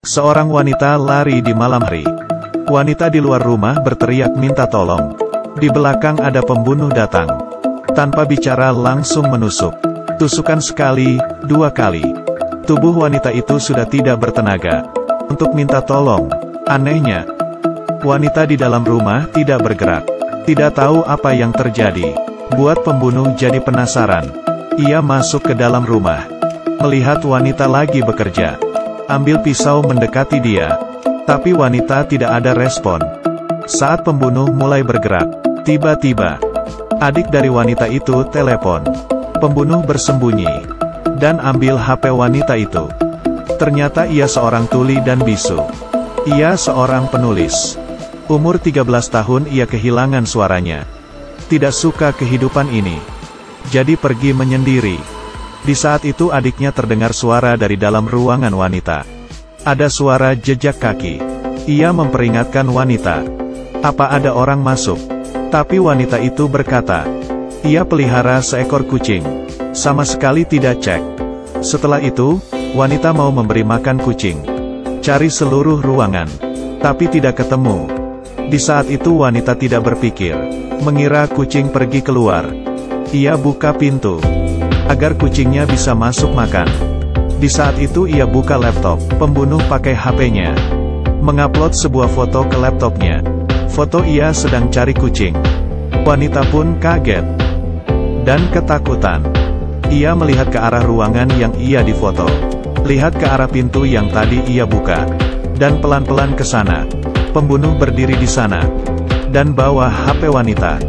Seorang wanita lari di malam hari. Wanita di luar rumah berteriak minta tolong. Di belakang ada pembunuh datang. Tanpa bicara langsung menusuk. Tusukan sekali, 2 kali. Tubuh wanita itu sudah tidak bertenaga untuk minta tolong. Anehnya, wanita di dalam rumah tidak bergerak. Tidak tahu apa yang terjadi. Buat pembunuh jadi penasaran. Ia masuk ke dalam rumah. Melihat wanita lagi bekerja. Ambil pisau mendekati dia. Tapi wanita tidak ada respon. Saat pembunuh mulai bergerak, tiba-tiba, adik dari wanita itu telepon. Pembunuh bersembunyi. Dan ambil HP wanita itu. Ternyata ia seorang tuli dan bisu. Ia seorang penulis. Umur 13 tahun ia kehilangan suaranya. Tidak suka kehidupan ini. Jadi pergi menyendiri. Di saat itu adiknya terdengar suara dari dalam ruangan wanita. Ada suara jejak kaki. Ia memperingatkan wanita. Apa ada orang masuk? Tapi wanita itu berkata, ia pelihara seekor kucing. Sama sekali tidak cek. Setelah itu, wanita mau memberi makan kucing. Cari seluruh ruangan. Tapi tidak ketemu. Di saat itu wanita tidak berpikir. Mengira kucing pergi keluar. Ia buka pintu. Agar kucingnya bisa masuk makan. Di saat itu ia buka laptop. Pembunuh pakai HP-nya. Mengupload sebuah foto ke laptopnya. Foto ia sedang cari kucing. Wanita pun kaget. Dan ketakutan. Ia melihat ke arah ruangan yang ia difoto. Lihat ke arah pintu yang tadi ia buka. Dan pelan-pelan ke sana. Pembunuh berdiri di sana. Dan bawa HP wanita.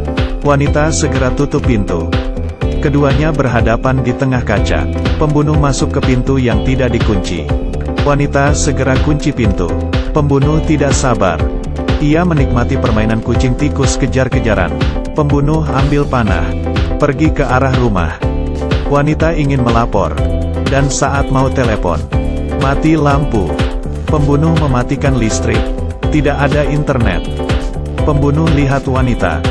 Wanita segera tutup pintu. Keduanya berhadapan di tengah kaca. Pembunuh masuk ke pintu yang tidak dikunci. Wanita segera kunci pintu. Pembunuh tidak sabar. Ia menikmati permainan kucing tikus kejar-kejaran. Pembunuh ambil panah. Pergi ke arah rumah. Wanita ingin melapor. Dan saat mau telepon, mati lampu. Pembunuh mematikan listrik. Tidak ada internet. Pembunuh lihat wanita.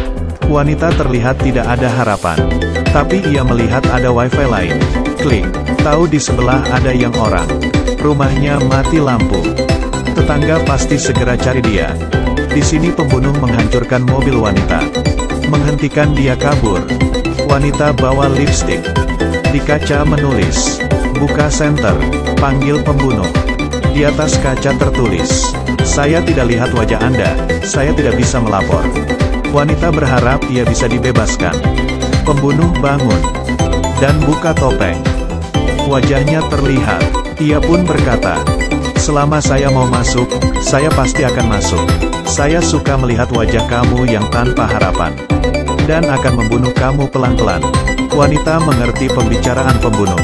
Wanita terlihat tidak ada harapan. Tapi ia melihat ada wifi lain. Klik. Tahu di sebelah ada yang orang. Rumahnya mati lampu. Tetangga pasti segera cari dia. Di sini pembunuh menghancurkan mobil wanita. Menghentikan dia kabur. Wanita bawa lipstik. Di kaca menulis. Buka senter. Panggil pembunuh. Di atas kaca tertulis. Saya tidak lihat wajah Anda. Saya tidak bisa melapor. Wanita berharap ia bisa dibebaskan. Pembunuh bangun. Dan buka topeng. Wajahnya terlihat. Ia pun berkata, selama saya mau masuk, saya pasti akan masuk. Saya suka melihat wajah kamu yang tanpa harapan. Dan akan membunuh kamu pelan-pelan. Wanita mengerti pembicaraan pembunuh.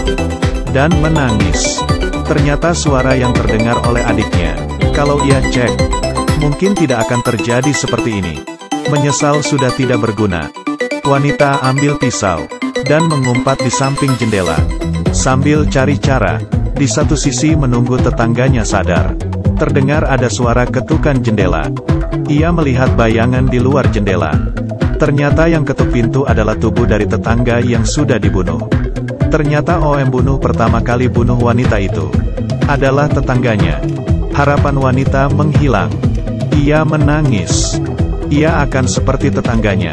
Dan menangis. Ternyata suara yang terdengar oleh adiknya. Kalau ia cek, mungkin tidak akan terjadi seperti ini. Menyesal sudah tidak berguna. Wanita ambil pisau. Dan mengumpat di samping jendela. Sambil cari cara. Di satu sisi menunggu tetangganya sadar. Terdengar ada suara ketukan jendela. Ia melihat bayangan di luar jendela. Ternyata yang ketuk pintu adalah tubuh dari tetangga yang sudah dibunuh. Ternyata yang bunuh pertama kali bunuh wanita itu adalah tetangganya. Harapan wanita menghilang. Ia menangis. Ia akan seperti tetangganya.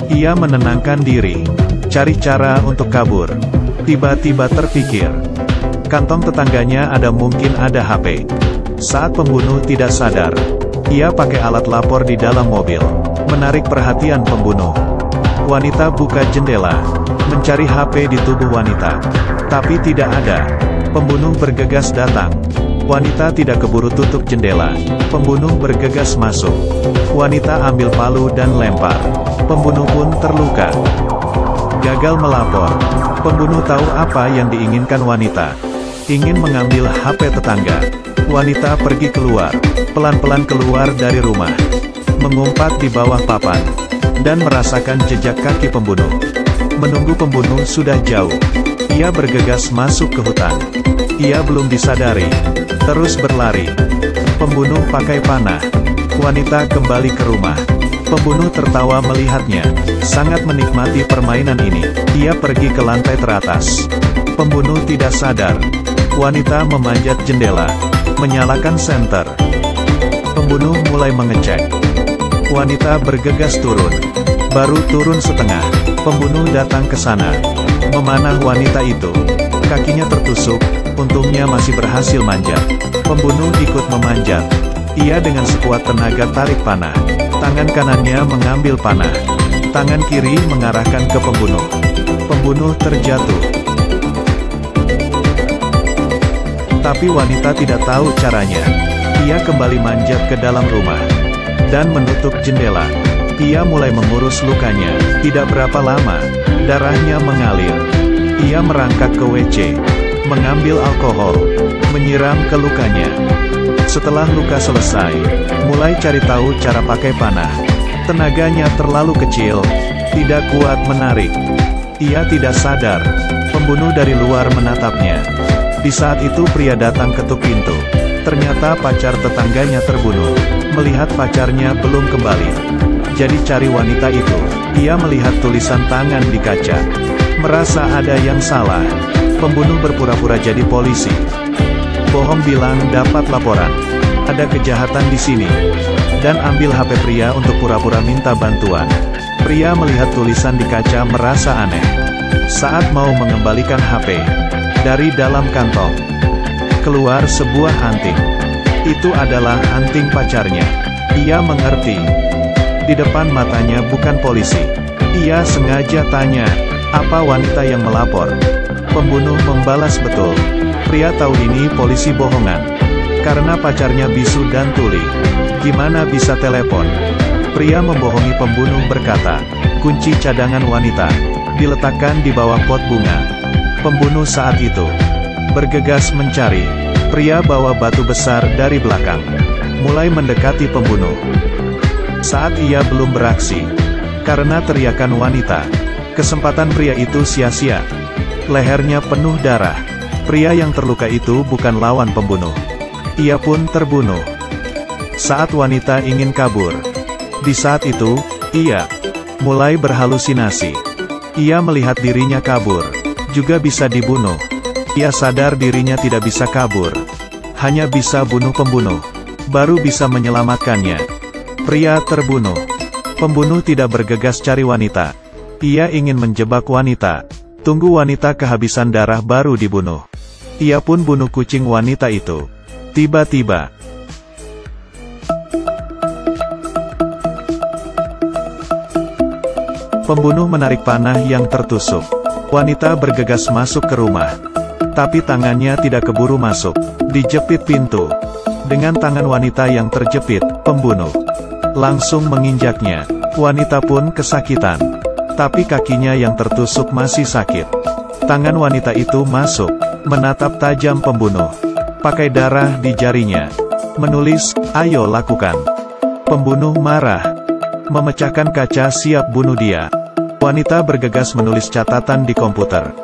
Ia menenangkan diri. Cari cara untuk kabur. Tiba-tiba terpikir. Kantong tetangganya mungkin ada HP. Saat pembunuh tidak sadar. Ia pakai alat lapor di dalam mobil. Menarik perhatian pembunuh. Wanita buka jendela. Mencari HP di tubuh wanita. Tapi tidak ada. Pembunuh bergegas datang. Wanita tidak keburu tutup jendela. Pembunuh bergegas masuk. Wanita ambil palu dan lempar. Pembunuh pun terluka. Gagal melapor. Pembunuh tahu apa yang diinginkan wanita. Ingin mengambil HP tetangga. Wanita pergi keluar. Pelan-pelan keluar dari rumah. Mengumpat di bawah papan. Dan merasakan jejak kaki pembunuh. Menunggu pembunuh sudah jauh. Ia bergegas masuk ke hutan. Ia belum disadari. Terus berlari. Pembunuh pakai panah. Wanita kembali ke rumah. Pembunuh tertawa melihatnya. Sangat menikmati permainan ini. Ia pergi ke lantai teratas. Pembunuh tidak sadar. Wanita memanjat jendela. Menyalakan senter. Pembunuh mulai mengecek. Wanita bergegas turun. Baru turun setengah, pembunuh datang ke sana. Memanah wanita itu. Kakinya tertusuk, untungnya masih berhasil manjat. Pembunuh ikut memanjat. Ia dengan sekuat tenaga tarik panah. Tangan kanannya mengambil panah. Tangan kiri mengarahkan ke pembunuh. Pembunuh terjatuh. Tapi wanita tidak tahu caranya. Ia kembali manjat ke dalam rumah dan menutup jendela. Ia mulai mengurus lukanya. Tidak berapa lama, darahnya mengalir. Ia merangkak ke WC, mengambil alkohol, menyiram ke lukanya. Setelah luka selesai, mulai cari tahu cara pakai panah. Tenaganya terlalu kecil, tidak kuat menarik. Ia tidak sadar. Pembunuh dari luar menatapnya. Di saat itu pria datang ketuk pintu. Ternyata pacar tetangganya terbunuh. Melihat pacarnya belum kembali, jadi cari wanita itu. Ia melihat tulisan tangan di kaca. Merasa ada yang salah. Pembunuh berpura-pura jadi polisi. Bohong bilang dapat laporan. Ada kejahatan di sini. Dan ambil HP pria untuk pura-pura minta bantuan. Pria melihat tulisan di kaca merasa aneh. Saat mau mengembalikan HP, dari dalam kantong keluar sebuah anting. Itu adalah anting pacarnya. Ia mengerti. Di depan matanya bukan polisi. Ia sengaja tanya, apa wanita yang melapor? Pembunuh membalas betul. Pria tahu ini polisi bohongan. Karena pacarnya bisu dan tuli. Gimana bisa telepon? Pria membohongi pembunuh berkata, kunci cadangan wanita diletakkan di bawah pot bunga. Pembunuh saat itu bergegas mencari. Pria bawa batu besar dari belakang, mulai mendekati pembunuh. Saat ia belum beraksi, karena teriakan wanita, kesempatan pria itu sia-sia. Lehernya penuh darah. Pria yang terluka itu bukan lawan pembunuh. Ia pun terbunuh. Saat wanita ingin kabur, di saat itu, ia mulai berhalusinasi. Ia melihat dirinya kabur, juga bisa dibunuh. Ia sadar dirinya tidak bisa kabur. Hanya bisa bunuh pembunuh. Baru bisa menyelamatkannya. Pria terbunuh. Pembunuh tidak bergegas cari wanita. Ia ingin menjebak wanita. Tunggu wanita kehabisan darah baru dibunuh. Ia pun bunuh kucing wanita itu. Tiba-tiba, pembunuh menarik panah yang tertusuk. Wanita bergegas masuk ke rumah. Tapi tangannya tidak keburu masuk. Dijepit pintu. Dengan tangan wanita yang terjepit, pembunuh langsung menginjaknya. Wanita pun kesakitan. Tapi kakinya yang tertusuk masih sakit. Tangan wanita itu masuk, menatap tajam pembunuh. Pakai darah di jarinya. Menulis, ayo lakukan. Pembunuh marah. Memecahkan kaca siap bunuh dia. Wanita bergegas menulis catatan di komputer.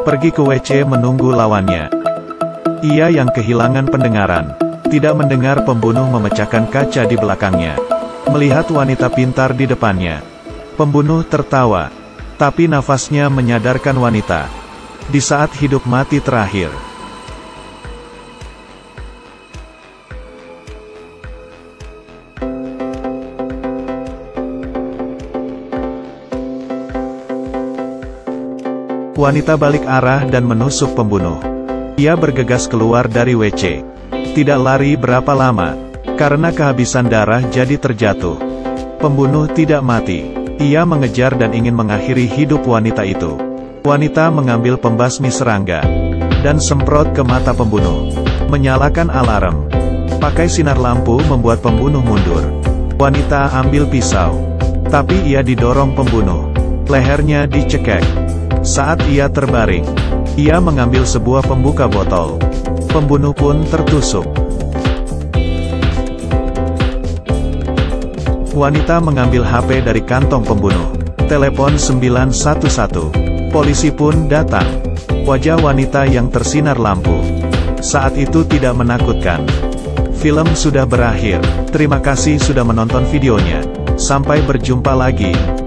Pergi ke WC menunggu lawannya. Ia yang kehilangan pendengaran. Tidak mendengar pembunuh memecahkan kaca di belakangnya. Melihat wanita pintar di depannya. Pembunuh tertawa. Tapi nafasnya menyadarkan wanita. Di saat hidup mati terakhir. Wanita balik arah dan menusuk pembunuh. Ia bergegas keluar dari WC. Tidak lari berapa lama, karena kehabisan darah jadi terjatuh. Pembunuh tidak mati. Ia mengejar dan ingin mengakhiri hidup wanita itu. Wanita mengambil pembasmi serangga, dan semprot ke mata pembunuh. Menyalakan alarm. Pakai sinar lampu membuat pembunuh mundur. Wanita ambil pisau. Tapi ia didorong pembunuh. Lehernya dicekek. Saat ia terbaring, ia mengambil sebuah pembuka botol. Pembunuh pun tertusuk. Wanita mengambil HP dari kantong pembunuh. Telepon 911. Polisi pun datang. Wajah wanita yang tersinar lampu. Saat itu tidak menakutkan. Film sudah berakhir. Terima kasih sudah menonton videonya. Sampai berjumpa lagi.